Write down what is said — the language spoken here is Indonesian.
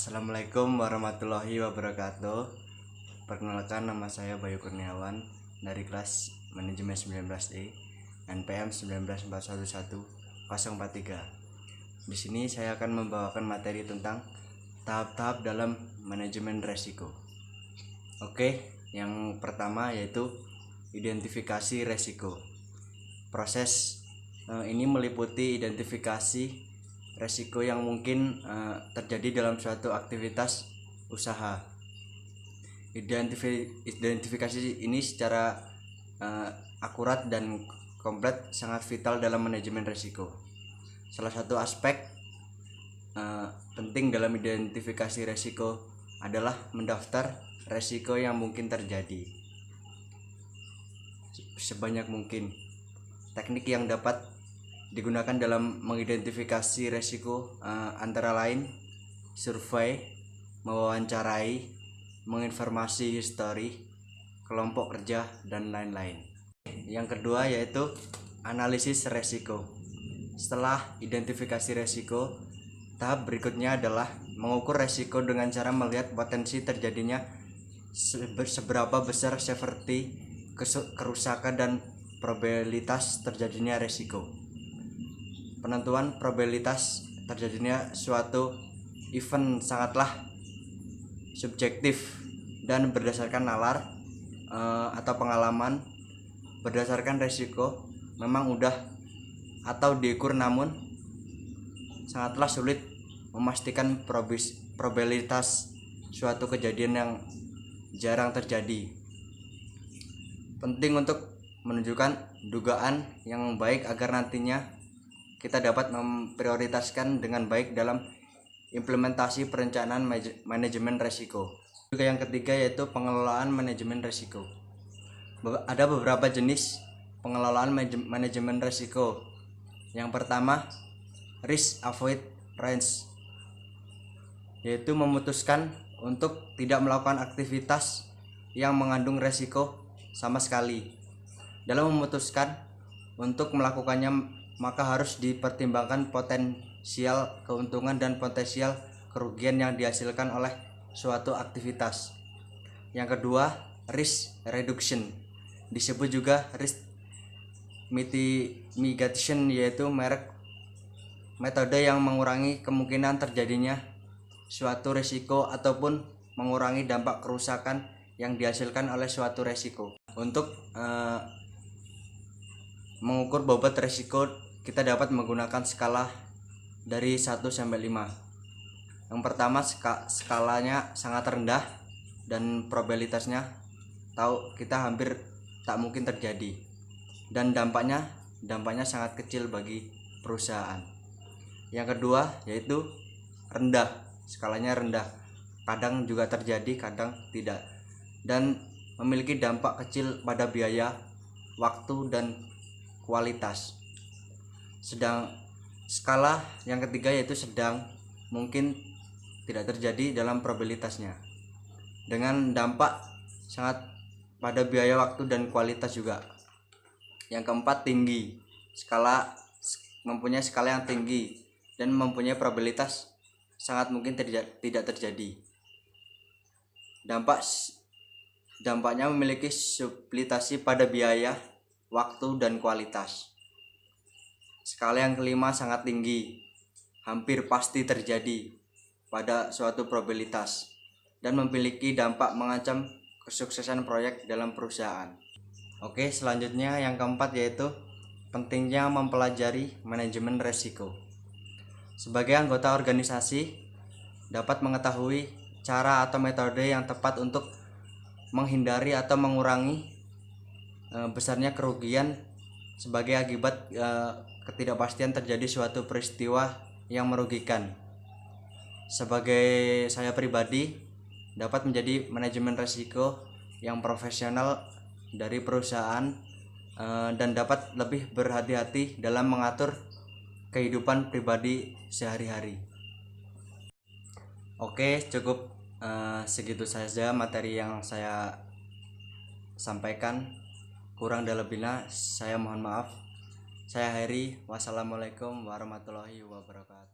Assalamualaikum warahmatullahi wabarakatuh. Perkenalkan, nama saya Bayu Kurniawan dari kelas Manajemen 19E NPM 19411-043. Di sini saya akan membawakan materi tentang tahap-tahap dalam manajemen resiko. Oke, yang pertama yaitu identifikasi resiko. Proses ini meliputi identifikasi resiko yang mungkin terjadi dalam suatu aktivitas usaha. Identifikasi ini secara akurat dan komplit sangat vital dalam manajemen resiko. Salah satu aspek penting dalam identifikasi resiko adalah mendaftar resiko yang mungkin terjadi sebanyak mungkin. Teknik yang dapat digunakan dalam mengidentifikasi resiko antara lain survei, mewawancarai, menginformasi histori, kelompok kerja, dan lain-lain. Yang kedua yaitu analisis resiko. Setelah identifikasi resiko, tahap berikutnya adalah mengukur resiko dengan cara melihat potensi terjadinya seberapa besar severity, kerusakan, dan probabilitas terjadinya resiko. Penentuan probabilitas terjadinya suatu event sangatlah subjektif dan berdasarkan nalar atau pengalaman. Berdasarkan resiko memang udah atau diukur, namun sangatlah sulit memastikan probabilitas suatu kejadian yang jarang terjadi. Penting untuk menunjukkan dugaan yang baik agar nantinya kita dapat memprioritaskan dengan baik dalam implementasi perencanaan manajemen risiko. Juga yang ketiga yaitu pengelolaan manajemen risiko. Ada beberapa jenis pengelolaan manajemen risiko. Yang pertama, risk avoidance, yaitu memutuskan untuk tidak melakukan aktivitas yang mengandung risiko sama sekali. Dalam memutuskan untuk melakukannya, maka harus dipertimbangkan potensial keuntungan dan potensial kerugian yang dihasilkan oleh suatu aktivitas. Yang kedua, risk reduction, disebut juga risk mitigation, yaitu metode yang mengurangi kemungkinan terjadinya suatu risiko ataupun mengurangi dampak kerusakan yang dihasilkan oleh suatu risiko. Untuk mengukur bobot risiko, kita dapat menggunakan skala dari 1 sampai 5. Yang pertama, skalanya sangat rendah dan probabilitasnya kita hampir tak mungkin terjadi, dan dampaknya sangat kecil bagi perusahaan. Yang kedua yaitu rendah, skalanya rendah, kadang juga terjadi, kadang tidak, dan memiliki dampak kecil pada biaya, waktu, dan kualitas. Sedang skala yang ketiga yaitu sedang, mungkin tidak terjadi dalam probabilitasnya, dengan dampak sangat pada biaya, waktu, dan kualitas juga. Yang keempat, tinggi, mempunyai skala yang tinggi dan mempunyai probabilitas sangat mungkin tidak terjadi. Dampaknya memiliki subtilitasi pada biaya, waktu, dan kualitas. Skala yang kelima sangat tinggi, hampir pasti terjadi pada suatu probabilitas, dan memiliki dampak mengancam kesuksesan proyek dalam perusahaan. Oke, selanjutnya yang keempat yaitu pentingnya mempelajari manajemen risiko. Sebagai anggota organisasi, dapat mengetahui cara atau metode yang tepat untuk menghindari atau mengurangi besarnya kerugian sebagai akibat ketidakpastian terjadi suatu peristiwa yang merugikan. Sebagai saya pribadi, dapat menjadi manajemen risiko yang profesional dari perusahaan dan dapat lebih berhati-hati dalam mengatur kehidupan pribadi sehari-hari. Oke, cukup segitu saja materi yang saya sampaikan. Kurang dan lebihnya saya mohon maaf. Saya Heri. Wassalamualaikum warahmatullahi wabarakatuh.